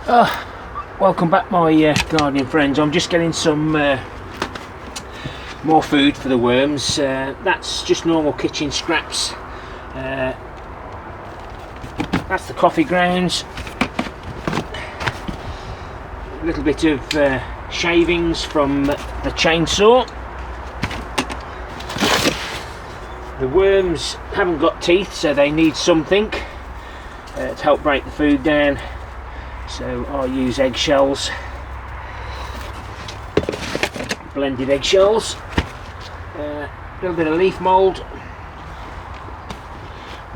Welcome back, my gardening friends. I'm just getting some more food for the worms. That's just normal kitchen scraps. That's the coffee grounds, a little bit of shavings from the chainsaw. The worms haven't got teeth, so they need something to help break the food down. So I'll use eggshells, blended eggshells, a little bit of leaf mould.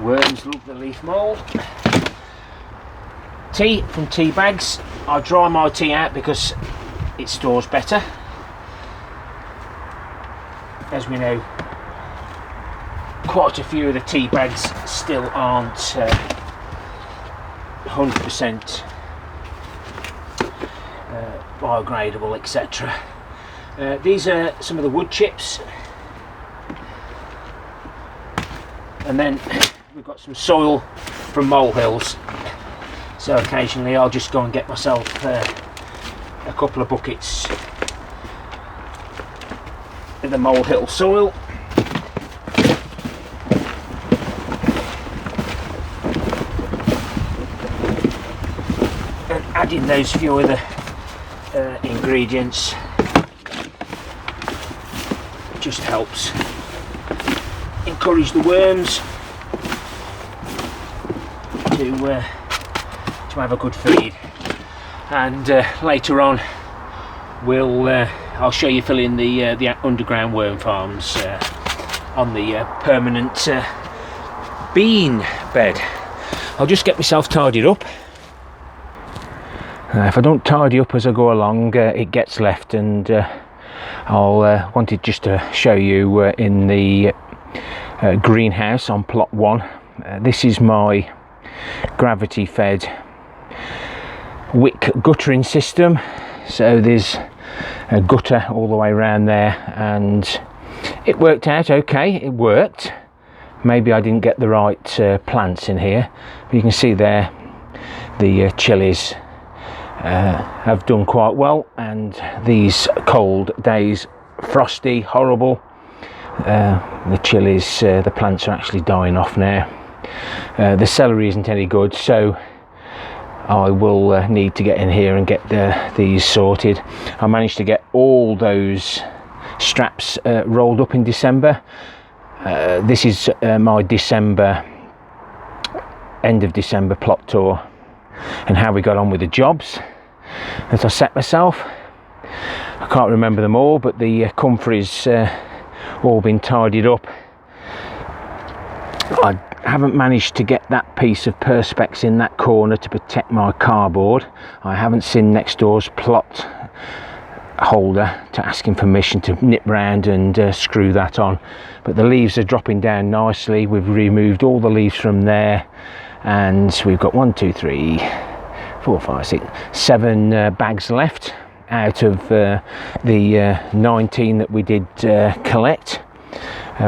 Worms love the leaf mould. Tea from tea bags. I dry my tea out because it stores better. As we know, quite a few of the tea bags still aren't 100% biodegradable, etc. These are some of the wood chips, and then we've got some soil from molehills. So occasionally I'll just go and get myself a couple of buckets of the molehill soil. And adding those few other ingredients just helps encourage the worms to have a good feed. And later on I'll show you filling the underground worm farms on the permanent bean bed. I'll just get myself tidied up. If I don't tidy up as I go along, it gets left, and I'll wanted just to show you in the greenhouse on plot 1. This is my gravity fed wick guttering system. So there's a gutter all the way around there, and it worked out okay. It worked. Maybe I didn't get the right plants in here, but you can see there the chilies have done quite well, and these cold days, frosty, horrible, the chilies, the plants are actually dying off now. The celery isn't any good, so I will need to get in here and get these sorted. I managed to get all those straps rolled up in December. This is my end of December plot tour, and how we got on with the jobs that I set myself. I can't remember them all, but the comfrey's all been tidied up. I haven't managed to get that piece of perspex in that corner to protect my cardboard. I haven't seen next door's plot holder to ask him permission to nip round and screw that on, but the leaves are dropping down nicely. We've removed all the leaves from there, and we've got 1, 2, 3, 4, 5, 6, 7 bags left out of the 19 that we did collect.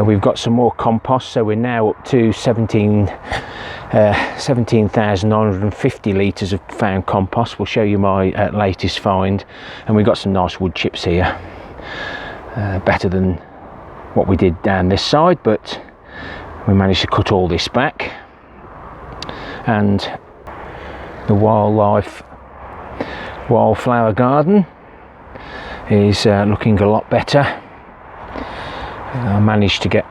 We've got some more compost, so we're now up to 17,950 litres of found compost. We'll show you my latest find, and we've got some nice wood chips here, better than what we did down this side, but we managed to cut all this back. And the wildflower garden is looking a lot better. I managed to get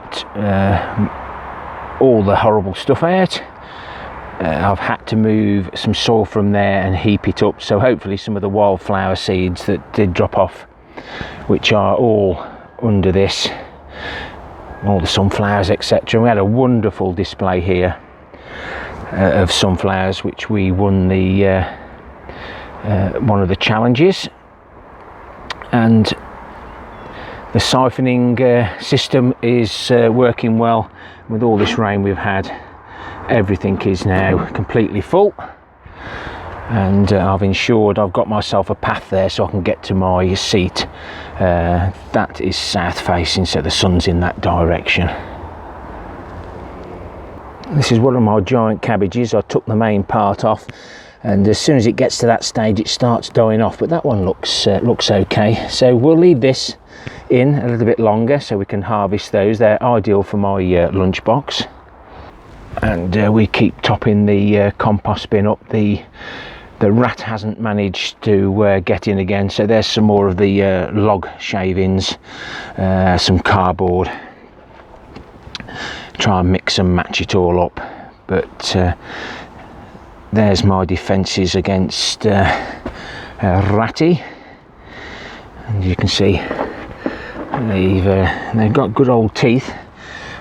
all the horrible stuff out. I've had to move some soil from there and heap it up, so hopefully some of the wildflower seeds that did drop off, which are all under this, all the sunflowers, etc. We had a wonderful display here of sunflowers, which we won the one of the challenges, and the siphoning system is working well. With all this rain we've had, everything is now completely full, and I've ensured I've got myself a path there so I can get to my seat. That is south facing, so the sun's in that direction. This is one of my giant cabbages. I took the main part off and as soon as it gets to that stage it starts dying off, but that one looks okay. So we'll leave this in a little bit longer so we can harvest those. They're ideal for my lunchbox. And we keep topping the compost bin up. The rat hasn't managed to get in again, so there's some more of the log shavings, some cardboard. Try and mix and match it all up, but there's my defences against ratty, and you can see they've got good old teeth,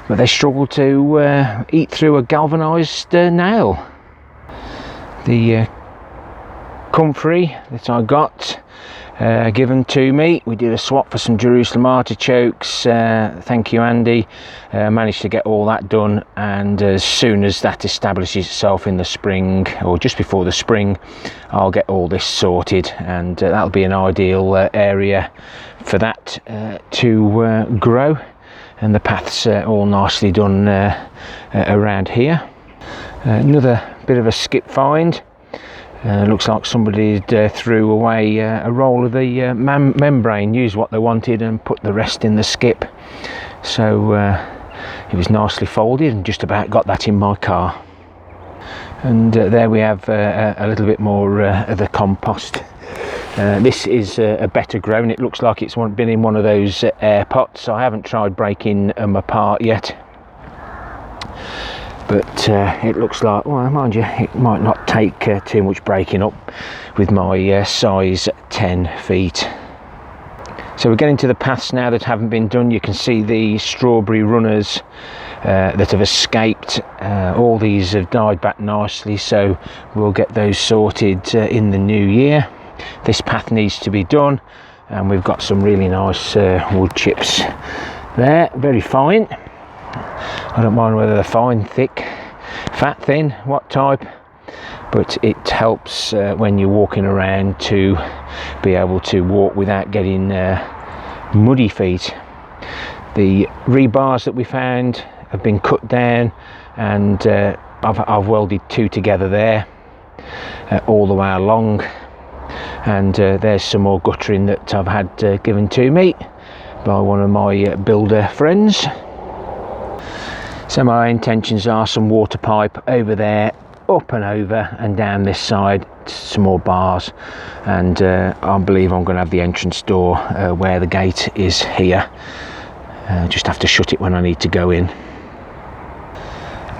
but they struggle to eat through a galvanised nail. The comfrey that I got given to me, we did a swap for some Jerusalem artichokes. Thank you, Andy. Managed to get all that done, and as soon as that establishes itself in the spring, or just before the spring, I'll get all this sorted, and that'll be an ideal area for that to grow. And the path's all nicely done around here. Another bit of a skip find. Looks like somebody threw away a roll of the membrane, used what they wanted and put the rest in the skip. So it was nicely folded, and just about got that in my car. And there we have a little bit more of the compost. This is a better grown. It looks like it's been in one of those air pots. I haven't tried breaking them apart yet, but it looks like, well, mind you, it might not take too much breaking up with my size 10 feet. So we're getting to the paths now that haven't been done. You can see the strawberry runners that have escaped. All these have died back nicely, so we'll get those sorted in the new year. This path needs to be done, and we've got some really nice wood chips there, very fine. I don't mind whether they're fine, thick, fat, thin, what type, but it helps when you're walking around to be able to walk without getting muddy feet. The rebars that we found have been cut down, and I've welded two together there all the way along, and there's some more guttering that I've had given to me by one of my builder friends. So my intentions are some water pipe over there, up and over and down this side, some more bars, and I believe I'm going to have the entrance door where the gate is here. Just have to shut it when I need to go in.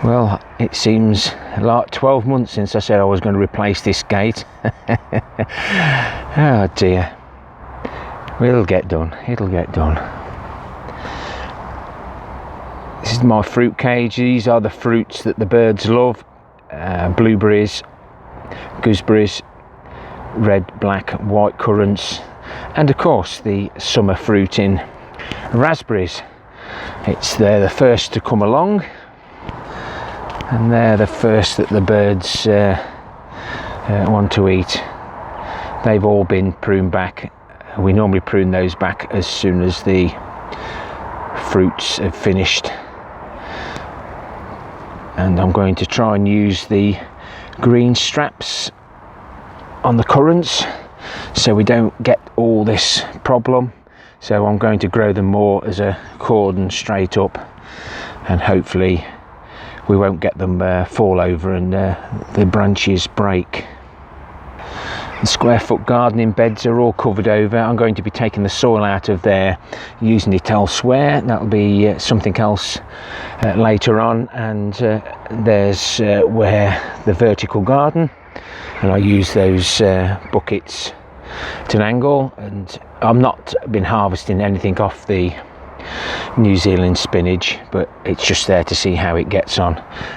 Well, it seems like 12 months since I said I was going to replace this gate. Oh dear. It'll get done, it'll get done. This is my fruit cage. These are the fruits that the birds love. Blueberries, gooseberries, red, black, white currants, and of course the summer fruiting raspberries. They're the first to come along, and they're the first that the birds want to eat. They've all been pruned back. We normally prune those back as soon as the fruits have finished. And I'm going to try and use the green straps on the currants so we don't get all this problem. So I'm going to grow them more as a cordon straight up, and hopefully we won't get them fall over and the branches break. The square foot gardening beds are all covered over. I'm going to be taking the soil out of there, using it elsewhere. That'll be something else later on. And there's where the vertical garden, and I use those buckets at an angle, and I'm not been harvesting anything off the New Zealand spinach, but it's just there to see how it gets on.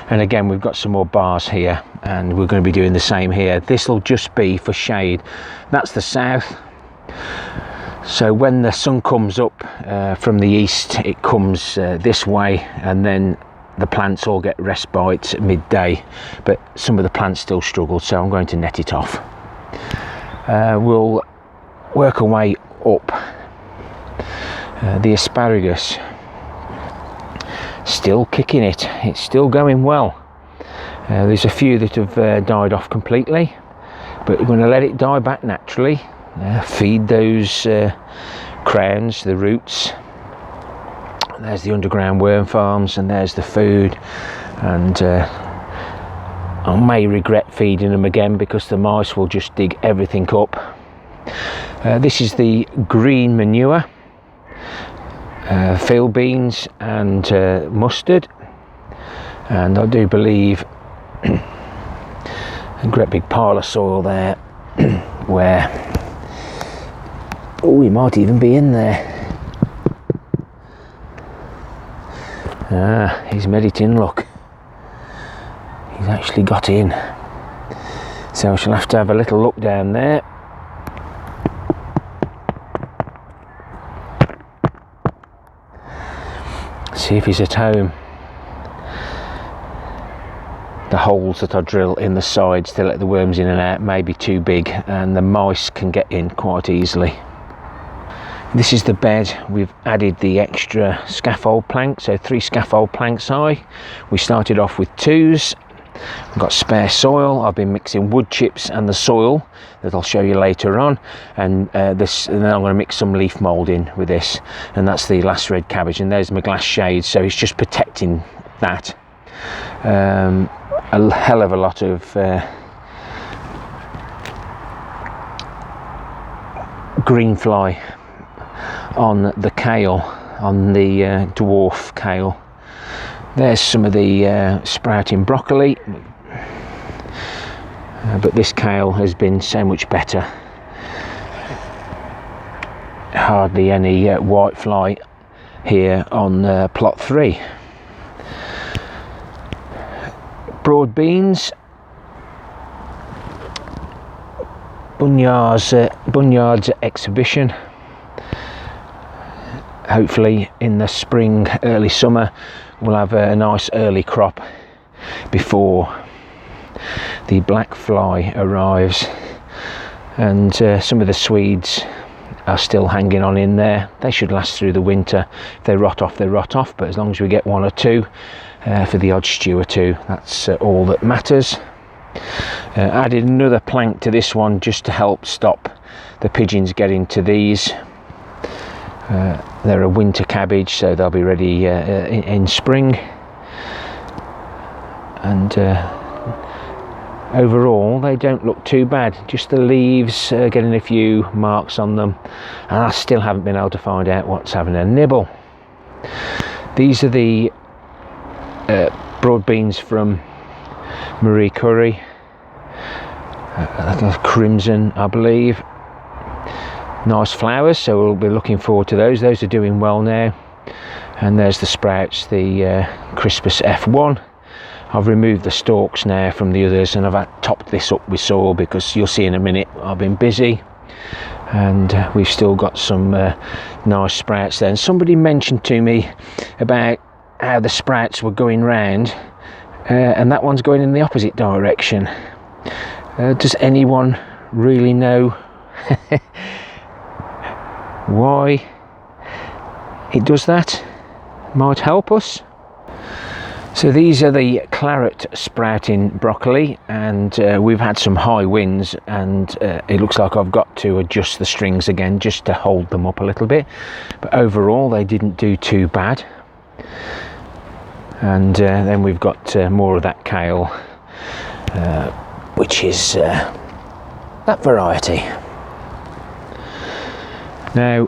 And again, we've got some more bars here, and we're going to be doing the same here. This will just be for shade. That's the south, so when the sun comes up from the east, it comes this way, and then the plants all get respite at midday, but some of the plants still struggle, so I'm going to net it off. We'll work our way up. The asparagus, still kicking it, it's still going well. There's a few that have died off completely, but we're going to let it die back naturally. Feed those crowns, the roots. There's the underground worm farms, and there's the food. And I may regret feeding them again because the mice will just dig everything up. This is the green manure, field beans and mustard, and I do believe a great big pile of soil there where, oh, he might even be in there. He's made it in, look. He's actually got in. So I shall have to have a little look down there. See if he's at home. The holes that I drill in the sides to let the worms in and out may be too big, and the mice can get in quite easily. This is the bed. We've added the extra scaffold plank, so 3 scaffold planks high. We started off with 2s. I've got spare soil. I've been mixing wood chips and the soil that I'll show you later on, and and then I'm going to mix some leaf mould in with this, and that's the last red cabbage, and there's my glass shade, so it's just protecting that. A hell of a lot of green fly on the kale, on the dwarf kale. There's some of the sprouting broccoli, but this kale has been so much better. Hardly any white fly here on plot 3. Broad beans, Bunyard's exhibition. Hopefully in the spring, early summer, we'll have a nice early crop before the black fly arrives. And some of the Swedes are still hanging on in there. They should last through the winter. If they rot off, they rot off, but as long as we get 1 or 2 for the odd stew or 2, that's all that matters. Added another plank to this one just to help stop the pigeons getting to these. They're a winter cabbage, so they'll be ready in spring. And overall they don't look too bad, just the leaves getting a few marks on them, and I still haven't been able to find out what's having a nibble. These are the broad beans from Marie Curie, crimson I believe. Nice flowers, so we'll be looking forward to those. Those are doing well now. And there's the sprouts, the Crispus F1. I've removed the stalks now from the others, and I've topped this up with soil because you'll see in a minute I've been busy, and we've still got some nice sprouts there. And somebody mentioned to me about how the sprouts were going round, and that one's going in the opposite direction. Does anyone really know why it does that? Might help us. So these are the claret sprouting broccoli, and we've had some high winds, and it looks like I've got to adjust the strings again just to hold them up a little bit, but overall they didn't do too bad. And then we've got more of that kale, which is that variety. Now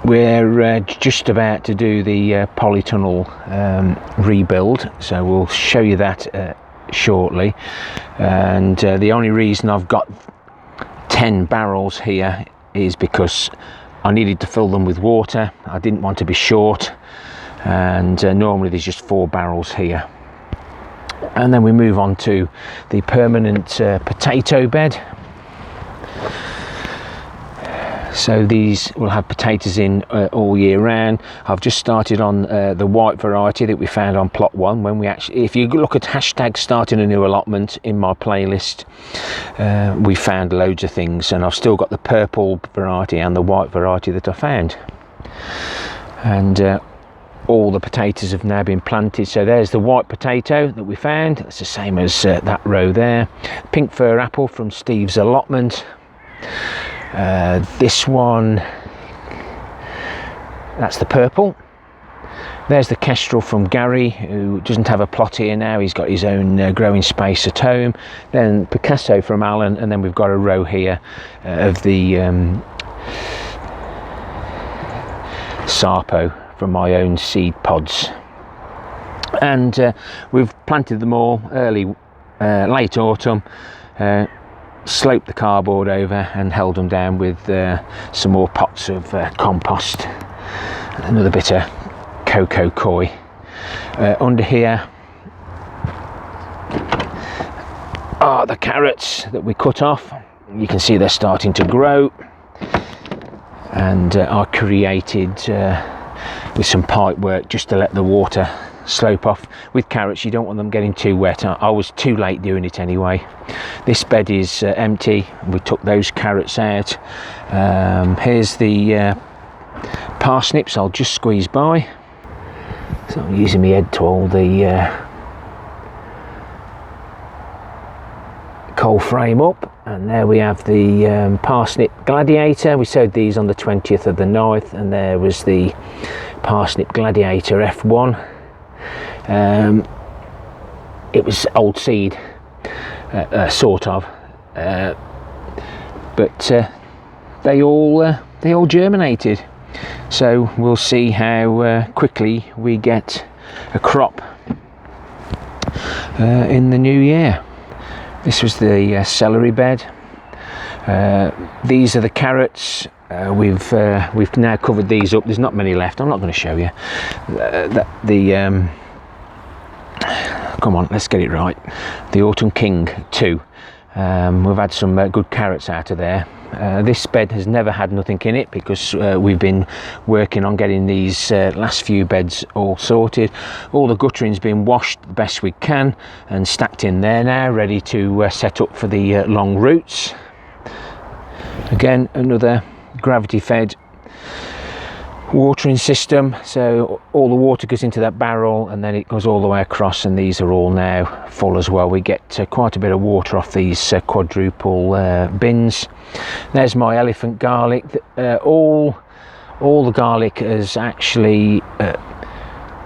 we're just about to do the polytunnel rebuild, so we'll show you that shortly. And the only reason I've got 10 barrels here is because I needed to fill them with water. I didn't want to be short, and normally there's just 4 barrels here. And then we move on to the permanent potato bed. So these will have potatoes in all year round. I've just started on the white variety that we found on plot 1. When we actually, if you look at hashtag starting a new allotment in my playlist, we found loads of things, and I've still got the purple variety and the white variety that I found. And all the potatoes have now been planted. So there's the white potato that we found, it's the same as that row there. Pink fir apple from Steve's Allotment. This one, that's the purple. There's the kestrel from Gary, who doesn't have a plot here now, he's got his own growing space at home. Then Picasso from Alan, and then we've got a row here of the Sarpo from my own seed pods. And we've planted them all late autumn, sloped the cardboard over and held them down with some more pots of compost, another bit of cocoa coir. Under here are the carrots that we cut off. You can see they're starting to grow, and I created with some pipe work just to let the water slope off. With carrots you don't want them getting too wet. I was too late doing it anyway. This bed is empty, we took those carrots out. Here's the parsnips, I'll just squeeze by. So I'm using my head to hold the coal frame up, and there we have the parsnip gladiator. We sowed these on the 20th of the 9th, and there was the parsnip gladiator F1. It was old seed, sort of, but they all germinated. So we'll see how quickly we get a crop in the new year. This was the celery bed. These are the carrots. We've now covered these up. There's not many left. I'm not going to show you. Come on, let's get it right. The Autumn King 2. We've had some good carrots out of there. This bed has never had nothing in it because we've been working on getting these last few beds all sorted. All the guttering's been washed the best we can and stacked in there now, ready to set up for the long roots. Again, another gravity fed watering system, so all the water goes into that barrel and then it goes all the way across, and these are all now full as well. We get quite a bit of water off these quadruple bins. There's my elephant garlic. All the garlic has actually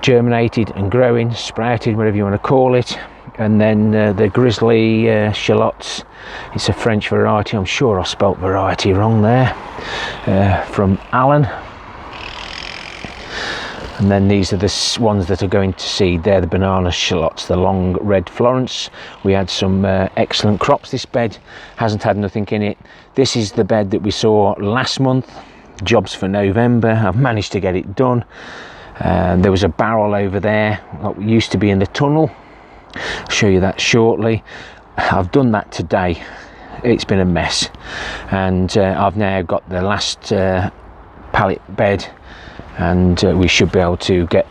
germinated and growing, sprouted, whatever you want to call it. And then the grizzly shallots, it's a French variety, I'm sure I spelt variety wrong there, from Alan. And then these are the ones that are going to seed. They're the banana shallots, the long red Florence. We had some excellent crops. This bed hasn't had nothing in it. This is the bed that we saw last month, jobs for November. I've managed to get it done. There was a barrel over there that used to be in the tunnel. I'll show you that shortly. I've done that today. It's been a mess, and I've now got the last pallet bed, and we should be able to get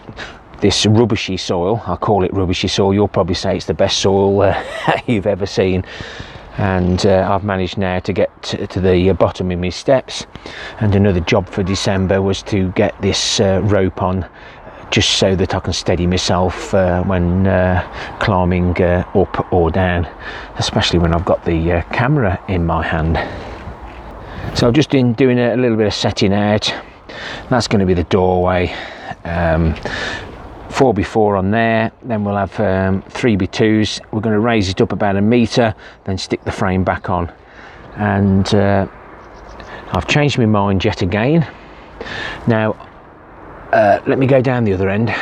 this rubbishy soil. I call it rubbishy soil. You'll probably say it's the best soil you've ever seen. And I've managed now to get to the bottom of my steps. And another job for December was to get this rope on, just so that I can steady myself when climbing up or down, especially when I've got the camera in my hand. So I've just been doing a little bit of setting out. That's going to be the doorway, 4x4 on there. Then we'll have 3x2s. We're going to raise it up about 1 metre, then stick the frame back on. And I've changed my mind yet again. Now let me go down the other end.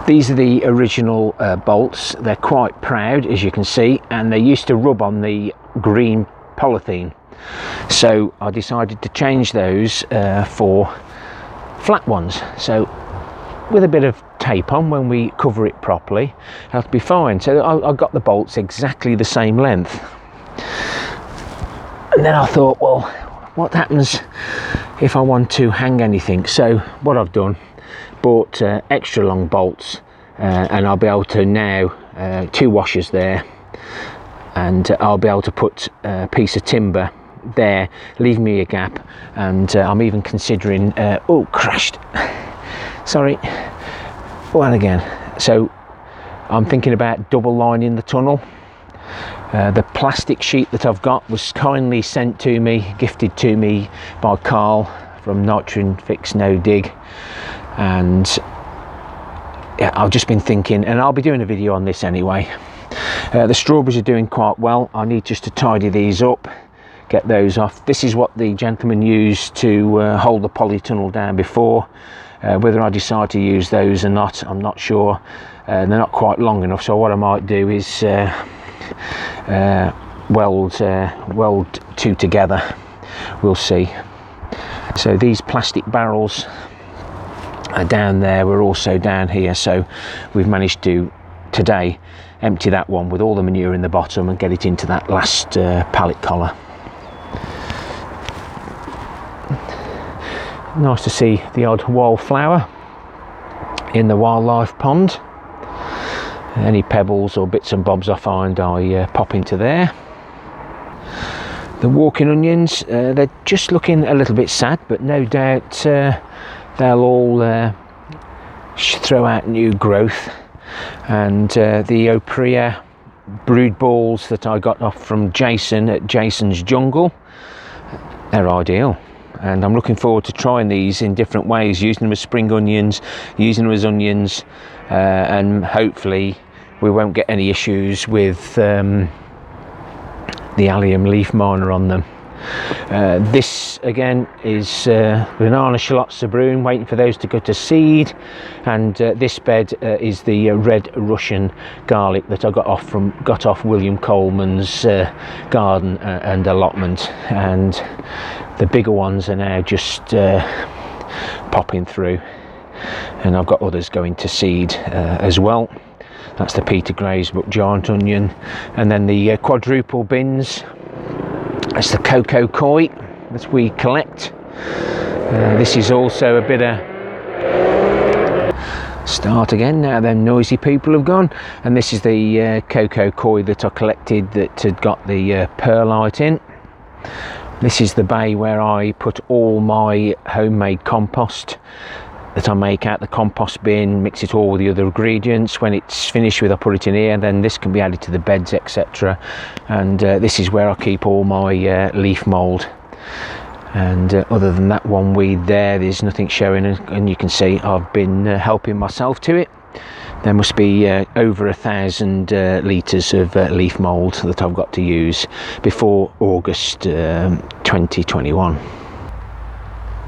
These are the original bolts. They're quite proud, as you can see, and they used to rub on the green polythene. So I decided to change those for flat ones. So with a bit of tape on, when we cover it properly, that'll be fine. So I got the bolts exactly the same length. And then I thought, well, what happens if I want to hang anything? So what I've done, bought extra long bolts, and I'll be able to now 2 washers there, and I'll be able to put a piece of timber there, leave me a gap. And I'm even considering oh, crashed, sorry, Well, again, so I'm thinking about double lining the tunnel. The plastic sheet that I've got was kindly sent to me, gifted to me by Carl from Nitrogen Fix No Dig, and yeah, I've just been thinking, and I'll be doing a video on this anyway. The strawberries are doing quite well. I need just to tidy these up, get those off. This is what the gentleman used to hold the polytunnel down before. Whether I decide to use those or not, I'm not sure. They're not quite long enough, so what I might do is weld two together. We'll see. So these plastic barrels are down there, we're also down here, so we've managed to today empty that one with all the manure in the bottom and get it into that last pallet collar. Nice to see the odd wildflower in the wildlife pond. Any pebbles or bits and bobs I find, I pop into there. The walking onions, they're just looking a little bit sad, but no doubt they'll all throw out new growth. And the Oprea brood balls that I got off from Jason at Jason's Jungle, they're ideal. And I'm looking forward to trying these in different ways, using them as spring onions, using them as onions, and hopefully we won't get any issues with the allium leaf miner on them. This again is banana shallots sabroon, waiting for those to go to seed, and this bed is the red Russian garlic that I got off William Coleman's garden and allotment, and the bigger ones are now just popping through, and I've got others going to seed as well. That's the Peter Graysbrook giant onion, and then the quadruple bins. That's the cocoa koi that we collect. This is also a bit of start again now them noisy people have gone, and this is the cocoa koi that I collected that had got the perlite in. This is the bay where I put all my homemade compost that I make out the compost bin, mix it all with the other ingredients. When it's finished with, I put it in here, and then this can be added to the beds, etc. And this is where I keep all my leaf mould. And other than that one weed there's nothing showing, and you can see I've been helping myself to it. There must be over 1,000 litres of leaf mould that I've got to use before August 2021.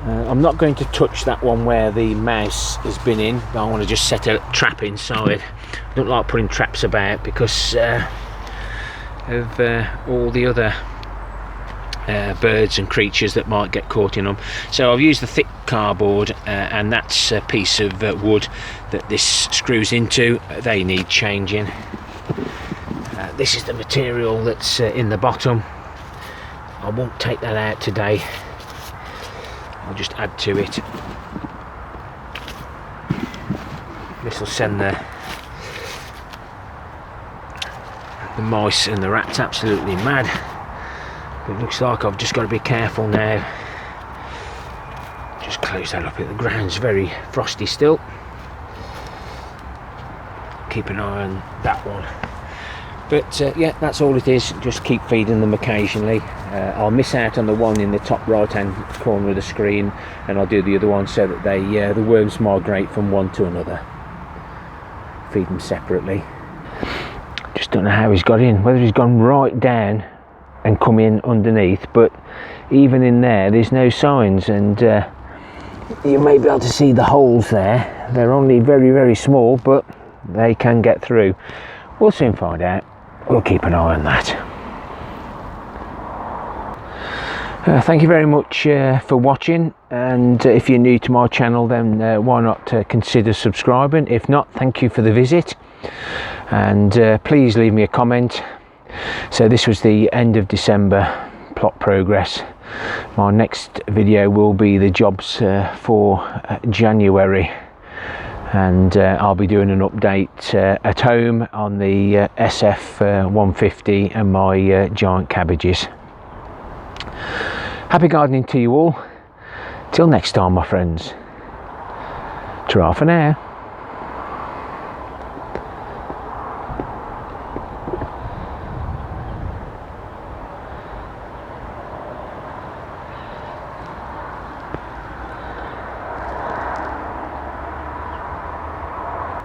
I'm not going to touch that one where the mouse has been in, but I want to just set a trap inside. I don't like putting traps about because of all the other birds and creatures that might get caught in them. So I've used the thick cardboard, and that's a piece of wood that this screws into. They need changing. This is the material that's in the bottom. I won't take that out today. I'll just add to it. This will send the mice and the rats absolutely mad. It looks like I've just got to be careful now. Just close that up. The ground's very frosty still. Keep an eye on that one. But yeah, that's all it is. Just keep feeding them occasionally. I'll miss out on the one in the top right hand corner of the screen, and I'll do the other one so that they the worms migrate from one to another. Feed them separately. Just don't know how he's got in, whether he's gone right down and come in underneath, but even in there's no signs, and you may be able to see the holes there. They're only very, very small, but they can get through. We'll soon find out. We'll keep an eye on that. Thank you very much for watching, and if you're new to my channel, then why not consider subscribing. If not, thank you for the visit, and please leave me a comment. So this was the end of December plot progress. My next video will be the jobs for January, and I'll be doing an update at home on the SF 150 and my giant cabbages. Happy gardening to you all. Till next time, my friends. Ta-ra for now.